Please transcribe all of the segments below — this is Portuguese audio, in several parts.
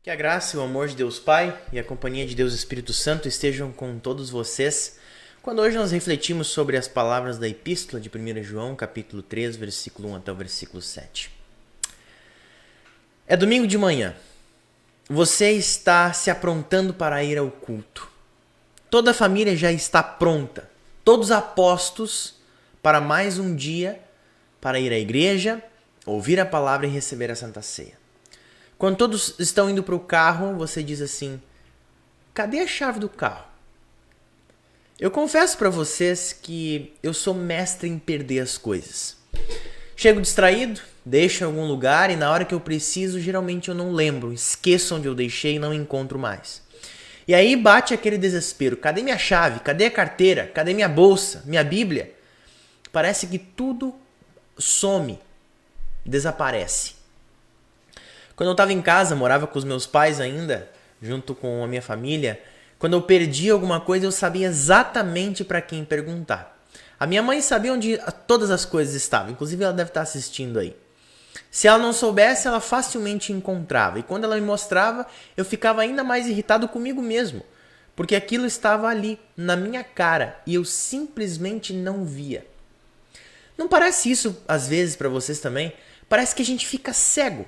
Que a graça e o amor de Deus Pai e a companhia de Deus Espírito Santo estejam com todos vocês, quando hoje nós refletimos sobre as palavras da Epístola de 1 João, capítulo 3, versículo 1 até o versículo 7. É domingo de manhã. Você está se aprontando para ir ao culto. Toda a família já está pronta, todos apostos para mais um dia para ir à igreja, ouvir a palavra e receber a Santa Ceia. Quando todos estão indo para o carro, você diz assim: cadê a chave do carro? Eu confesso para vocês que eu sou mestre em perder as coisas. Chego distraído, deixo em algum lugar e na hora que eu preciso, geralmente eu não lembro, esqueço onde eu deixei e não encontro mais. E aí bate aquele desespero: cadê minha chave? Cadê a carteira? Cadê minha bolsa? Minha Bíblia? Parece que tudo some, desaparece. Quando eu estava em casa, morava com os meus pais ainda, junto com a minha família, quando eu perdia alguma coisa, eu sabia exatamente para quem perguntar. A minha mãe sabia onde todas as coisas estavam, inclusive ela deve estar assistindo aí. Se ela não soubesse, ela facilmente encontrava. E quando ela me mostrava, eu ficava ainda mais irritado comigo mesmo, porque aquilo estava ali, na minha cara, e eu simplesmente não via. Não parece isso, às vezes, para vocês também? Parece que a gente fica cego.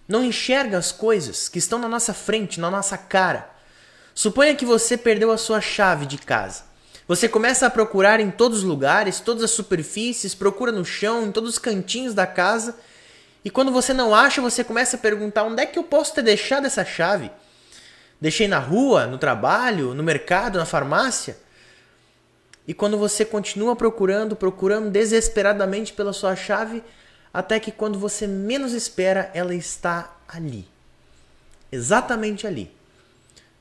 Não enxerga as coisas que estão na nossa frente, na nossa cara. Suponha que você perdeu a sua chave de casa. Você começa a procurar em todos os lugares, todas as superfícies, procura no chão, em todos os cantinhos da casa. E quando você não acha, você começa a perguntar: onde é que eu posso ter deixado essa chave? Deixei na rua, no trabalho, no mercado, na farmácia? E quando você continua procurando desesperadamente pela sua chave, até que quando você menos espera, ela está ali. Exatamente ali.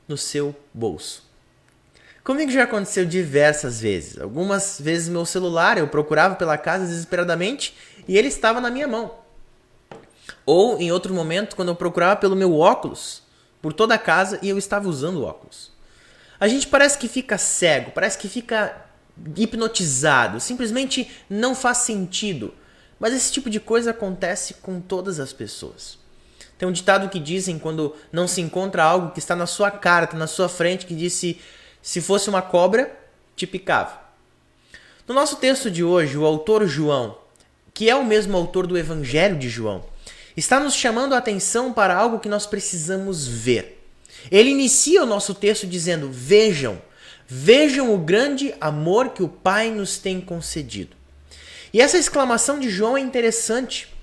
No seu bolso. Comigo já aconteceu diversas vezes. Algumas vezes meu celular, eu procurava pela casa desesperadamente e ele estava na minha mão. Ou em outro momento, quando eu procurava pelo meu óculos, por toda a casa e eu estava usando o óculos. A gente parece que fica cego, parece que fica hipnotizado, simplesmente não faz sentido. Mas esse tipo de coisa acontece com todas as pessoas. Tem um ditado que dizem quando não se encontra algo que está na sua cara, está na sua frente, que disse: se fosse uma cobra, te picava. No nosso texto de hoje, o autor João, que é o mesmo autor do Evangelho de João, está nos chamando a atenção para algo que nós precisamos ver. Ele inicia o nosso texto dizendo: vejam o grande amor que o Pai nos tem concedido. E essa exclamação de João é interessante,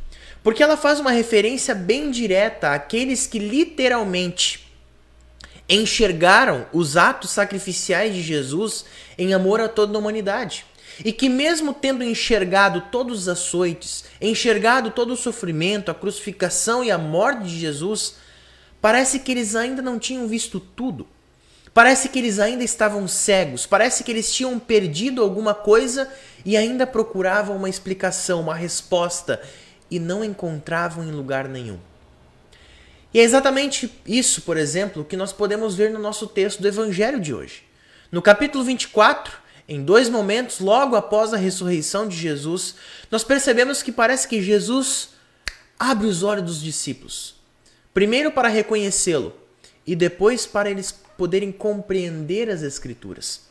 porque ela faz uma referência bem direta àqueles que literalmente enxergaram os atos sacrificiais de Jesus em amor a toda a humanidade. E que mesmo tendo enxergado todos os açoites, enxergado todo o sofrimento, a crucificação e a morte de Jesus, parece que eles ainda não tinham visto tudo. Parece que eles ainda estavam cegos, parece que eles tinham perdido alguma coisa e ainda procuravam uma explicação, uma resposta, e não encontravam em lugar nenhum. E é exatamente isso, por exemplo, que nós podemos ver no nosso texto do Evangelho de hoje. No capítulo 24, em dois momentos, logo após a ressurreição de Jesus, nós percebemos que parece que Jesus abre os olhos dos discípulos. Primeiro para reconhecê-lo e depois para eles poderem compreender as Escrituras.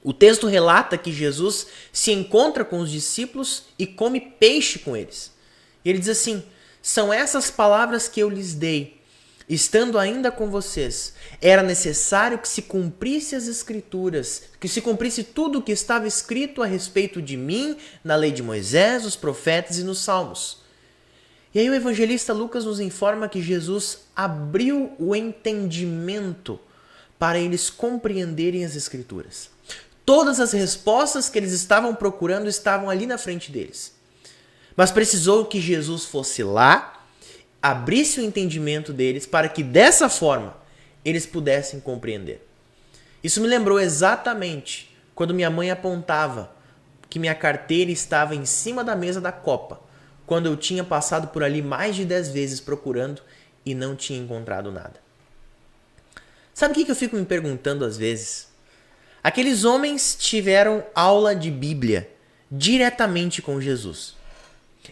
O texto relata que Jesus se encontra com os discípulos e come peixe com eles. E ele diz assim: são essas palavras que eu lhes dei, estando ainda com vocês. Era necessário que se cumprisse as Escrituras, que se cumprisse tudo o que estava escrito a respeito de mim na lei de Moisés, os profetas e nos Salmos. E aí o evangelista Lucas nos informa que Jesus abriu o entendimento para eles compreenderem as Escrituras. Todas as respostas que eles estavam procurando estavam ali na frente deles. Mas precisou que Jesus fosse lá, abrisse o entendimento deles para que dessa forma eles pudessem compreender. Isso me lembrou exatamente quando minha mãe apontava que minha carteira estava em cima da mesa da copa, quando eu tinha passado por ali mais de 10 vezes procurando e não tinha encontrado nada. Sabe o que eu fico me perguntando às vezes? Aqueles homens tiveram aula de Bíblia diretamente com Jesus.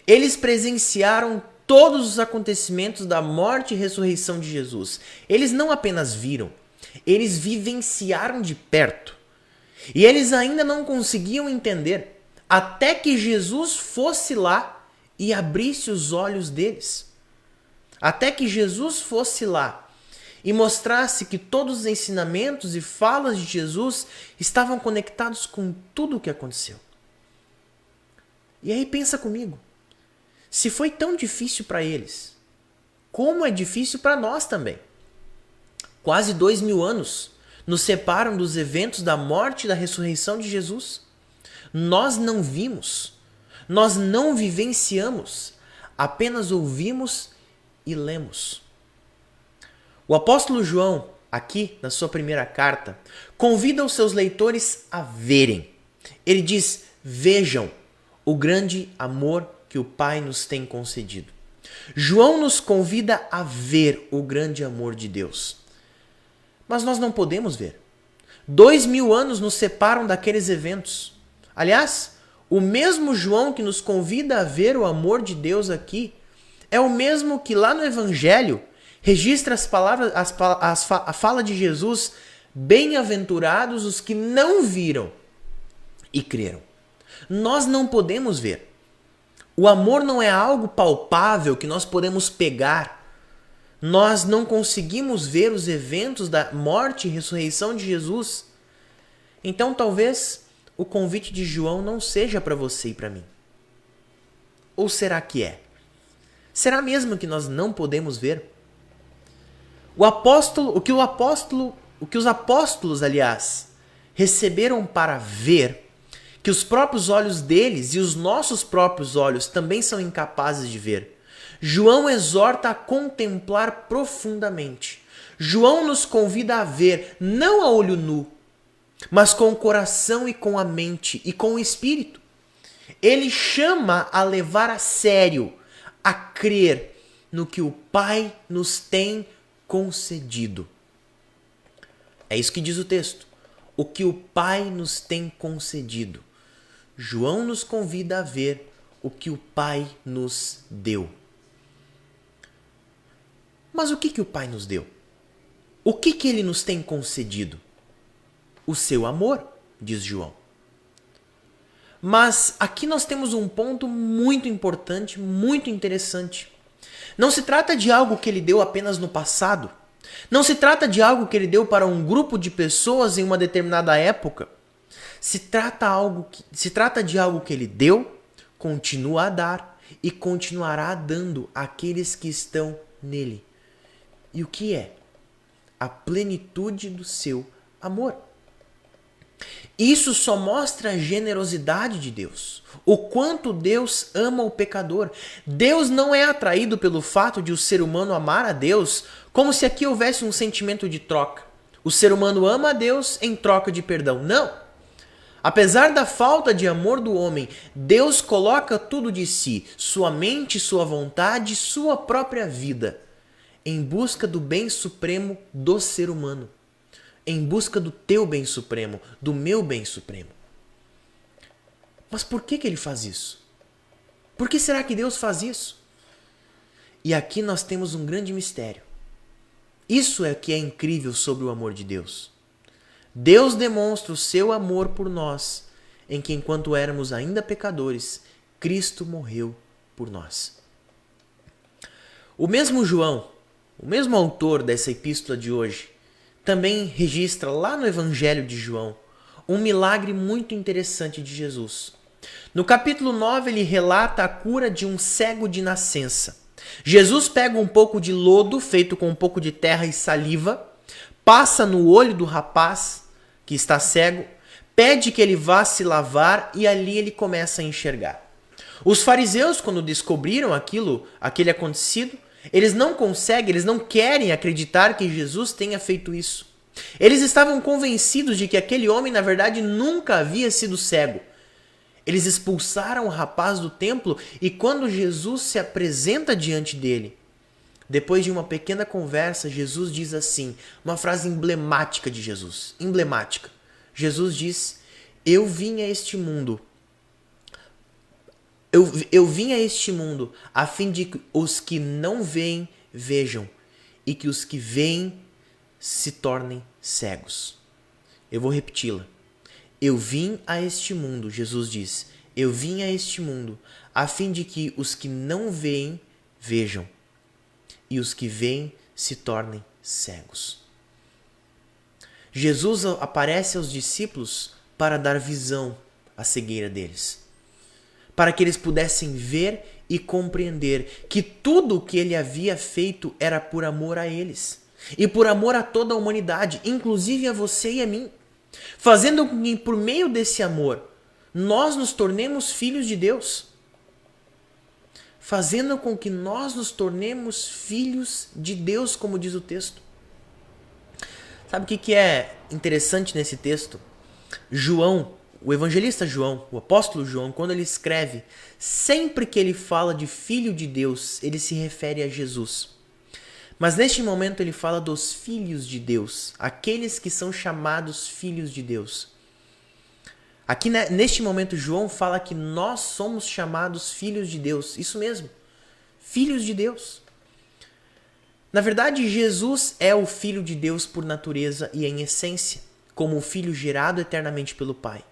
Eles presenciaram todos os acontecimentos da morte e ressurreição de Jesus. Eles não apenas viram, eles vivenciaram de perto. E eles ainda não conseguiam entender até que Jesus fosse lá e abrisse os olhos deles. Até que Jesus fosse lá e mostrasse que todos os ensinamentos e falas de Jesus estavam conectados com tudo o que aconteceu. E aí pensa comigo, se foi tão difícil para eles, como é difícil para nós também. Quase 2000 anos nos separam dos eventos da morte e da ressurreição de Jesus. Nós não vimos, nós não vivenciamos, apenas ouvimos e lemos. O apóstolo João, aqui na sua primeira carta, convida os seus leitores a verem. Ele diz: vejam o grande amor que o Pai nos tem concedido. João nos convida a ver o grande amor de Deus. Mas nós não podemos ver. 2000 anos nos separam daqueles eventos. Aliás, o mesmo João que nos convida a ver o amor de Deus aqui é o mesmo que lá no Evangelho registra as palavras, a fala de Jesus: bem-aventurados os que não viram e creram. Nós não podemos ver. O amor não é algo palpável que nós podemos pegar. Nós não conseguimos ver os eventos da morte e ressurreição de Jesus. Então talvez o convite de João não seja para você e para mim. Ou será que é? Será mesmo que nós não podemos ver? O que os apóstolos, aliás, receberam para ver, que os próprios olhos deles e os nossos próprios olhos também são incapazes de ver. João exorta a contemplar profundamente. João nos convida a ver, não a olho nu, mas com o coração e com a mente e com o espírito. Ele chama a levar a sério, a crer no que o Pai nos tem concedido. É isso que diz o texto. O que o Pai nos tem concedido. João nos convida a ver o que o Pai nos deu. Mas o que o Pai nos deu? O que Ele nos tem concedido? O seu amor, diz João. Mas aqui nós temos um ponto muito importante, muito interessante. Não se trata de algo que Ele deu apenas no passado. Não se trata de algo que Ele deu para um grupo de pessoas em uma determinada época. Se trata de algo que Ele deu, continua a dar e continuará dando àqueles que estão nele. E o que é? A plenitude do seu amor. Isso só mostra a generosidade de Deus. O quanto Deus ama o pecador. Deus não é atraído pelo fato de o ser humano amar a Deus como se aqui houvesse um sentimento de troca. O ser humano ama a Deus em troca de perdão. Não! Apesar da falta de amor do homem, Deus coloca tudo de si, sua mente, sua vontade, sua própria vida, em busca do bem supremo do ser humano. Em busca do teu bem supremo, do meu bem supremo. Mas por que Ele faz isso? Por que será que Deus faz isso? E aqui nós temos um grande mistério. Isso é o que é incrível sobre o amor de Deus. Deus demonstra o seu amor por nós, em que enquanto éramos ainda pecadores, Cristo morreu por nós. O mesmo João, o mesmo autor dessa epístola de hoje, também registra lá no Evangelho de João um milagre muito interessante de Jesus. No capítulo 9 ele relata a cura de um cego de nascença. Jesus pega um pouco de lodo feito com um pouco de terra e saliva, passa no olho do rapaz que está cego, pede que ele vá se lavar e ali ele começa a enxergar. Os fariseus, quando descobriram aquele acontecido, eles não querem acreditar que Jesus tenha feito isso. Eles estavam convencidos de que aquele homem, na verdade, nunca havia sido cego. Eles expulsaram o rapaz do templo e quando Jesus se apresenta diante dele, depois de uma pequena conversa, Jesus diz assim, uma frase emblemática de Jesus. Emblemática. Jesus diz: Eu vim a este mundo Eu vim a este mundo a fim de que os que não veem, vejam, e que os que veem se tornem cegos. Eu vou repeti-la. Eu vim a este mundo, Jesus diz, eu vim a este mundo a fim de que os que não veem, vejam, e os que veem se tornem cegos. Jesus aparece aos discípulos para dar visão à cegueira deles, para que eles pudessem ver e compreender que tudo o que ele havia feito era por amor a eles e por amor a toda a humanidade, inclusive a você e a mim, fazendo com que por meio desse amor nós nos tornemos filhos de Deus, fazendo com que nós nos tornemos filhos de Deus, como diz o texto. Sabe o que é interessante nesse texto? João, o evangelista João, o apóstolo João, quando ele escreve, sempre que ele fala de filho de Deus, ele se refere a Jesus. Mas neste momento ele fala dos filhos de Deus, aqueles que são chamados filhos de Deus. Aqui neste momento João fala que nós somos chamados filhos de Deus. Isso mesmo, filhos de Deus. Na verdade, Jesus é o Filho de Deus por natureza e em essência, como o Filho gerado eternamente pelo Pai.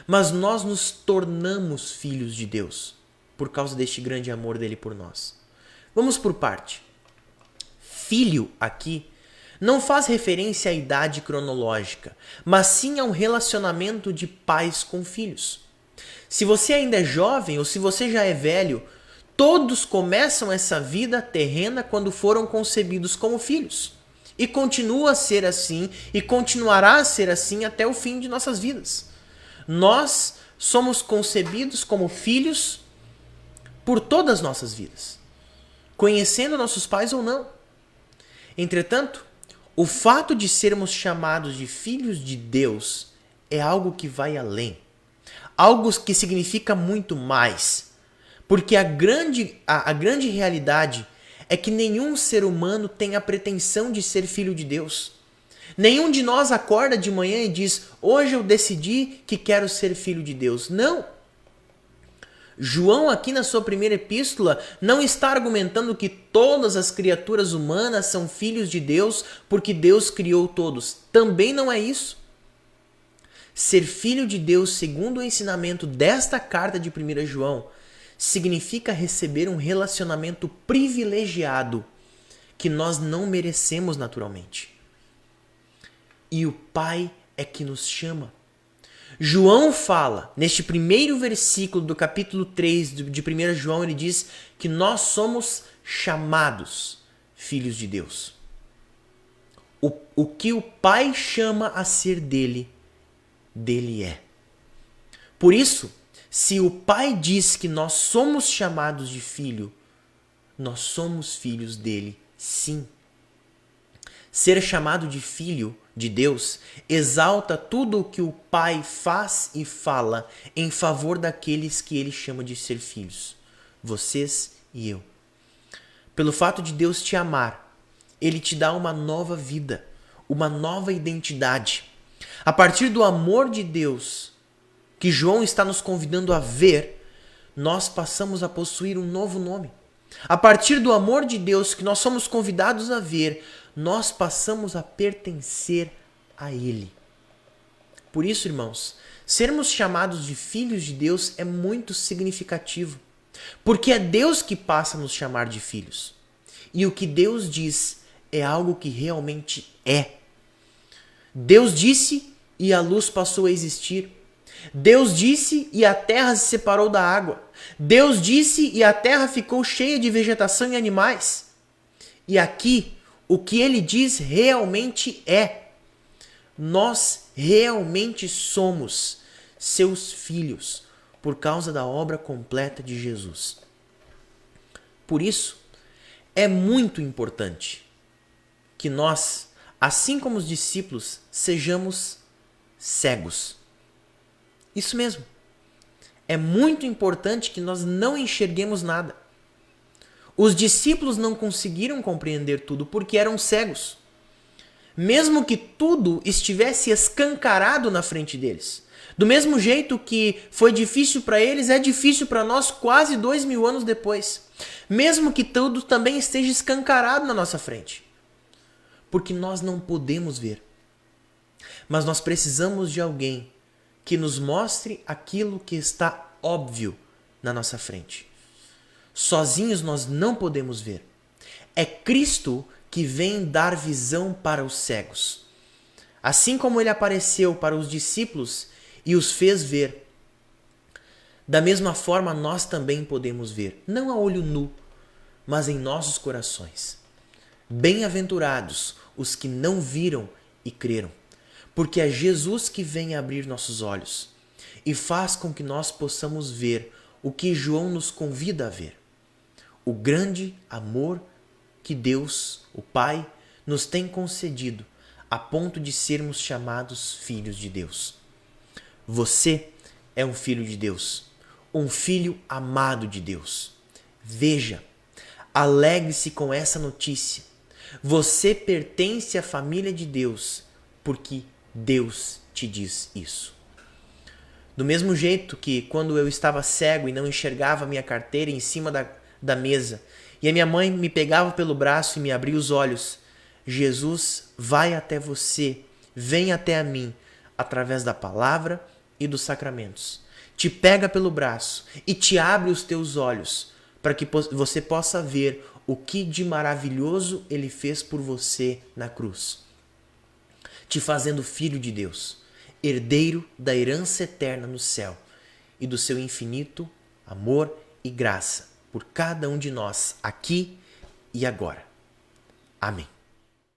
Mas nós nos tornamos filhos de Deus por causa deste grande amor dele por nós. Vamos por parte. Filho aqui não faz referência à idade cronológica, mas sim a um relacionamento de pais com filhos. Se você ainda é jovem ou se você já é velho, todos começam essa vida terrena quando foram concebidos como filhos. E continua a ser assim e continuará a ser assim até o fim de nossas vidas. Nós somos concebidos como filhos por todas as nossas vidas, conhecendo nossos pais ou não. Entretanto, o fato de sermos chamados de filhos de Deus é algo que vai além. Algo que significa muito mais. Porque a grande realidade é que nenhum ser humano tem a pretensão de ser filho de Deus. Nenhum de nós acorda de manhã e diz, hoje eu decidi que quero ser filho de Deus. Não. João aqui na sua primeira epístola não está argumentando que todas as criaturas humanas são filhos de Deus porque Deus criou todos. Também não é isso. Ser filho de Deus, segundo o ensinamento desta carta de 1 João, significa receber um relacionamento privilegiado que nós não merecemos naturalmente. E o Pai é que nos chama. João fala, neste primeiro versículo do capítulo 3 de 1 João, ele diz que nós somos chamados filhos de Deus. O que o Pai chama a ser dele, dele é. Por isso, se o Pai diz que nós somos chamados de filho, nós somos filhos dele, sim. Ser chamado de filho de Deus exalta tudo o que o Pai faz e fala em favor daqueles que ele chama de ser filhos, vocês e eu. Pelo fato de Deus te amar, ele te dá uma nova vida, uma nova identidade. A partir do amor de Deus, que João está nos convidando a ver, nós passamos a possuir um novo nome. A partir do amor de Deus que nós somos convidados a ver, nós passamos a pertencer a Ele. Por isso, irmãos, sermos chamados de filhos de Deus é muito significativo, porque é Deus que passa a nos chamar de filhos. E o que Deus diz é algo que realmente é. Deus disse e a luz passou a existir. Deus disse e a terra se separou da água. Deus disse e a terra ficou cheia de vegetação e animais. E aqui, o que ele diz realmente é. Nós realmente somos seus filhos por causa da obra completa de Jesus. Por isso, é muito importante que nós, assim como os discípulos, sejamos cegos. Isso mesmo. É muito importante que nós não enxerguemos nada. Os discípulos não conseguiram compreender tudo porque eram cegos. Mesmo que tudo estivesse escancarado na frente deles. Do mesmo jeito que foi difícil para eles, é difícil para nós quase 2000 anos depois. Mesmo que tudo também esteja escancarado na nossa frente. Porque nós não podemos ver. Mas nós precisamos de alguém que nos mostre aquilo que está óbvio na nossa frente. Sozinhos nós não podemos ver. É Cristo que vem dar visão para os cegos. Assim como ele apareceu para os discípulos e os fez ver, da mesma forma nós também podemos ver, não a olho nu, mas em nossos corações. Bem-aventurados os que não viram e creram, porque é Jesus que vem abrir nossos olhos e faz com que nós possamos ver o que João nos convida a ver. O grande amor que Deus, o Pai, nos tem concedido a ponto de sermos chamados filhos de Deus. Você é um filho de Deus, um filho amado de Deus. Veja, alegre-se com essa notícia. Você pertence à família de Deus, porque Deus te diz isso. Do mesmo jeito que quando eu estava cego e não enxergava minha carteira em cima da mesa, e a minha mãe me pegava pelo braço e me abria os olhos, Jesus vai até você, vem até a mim, através da palavra e dos sacramentos. Te pega pelo braço e te abre os teus olhos, para que você possa ver o que de maravilhoso Ele fez por você na cruz. Te fazendo filho de Deus, herdeiro da herança eterna no céu e do seu infinito amor e graça por cada um de nós, aqui e agora. Amém.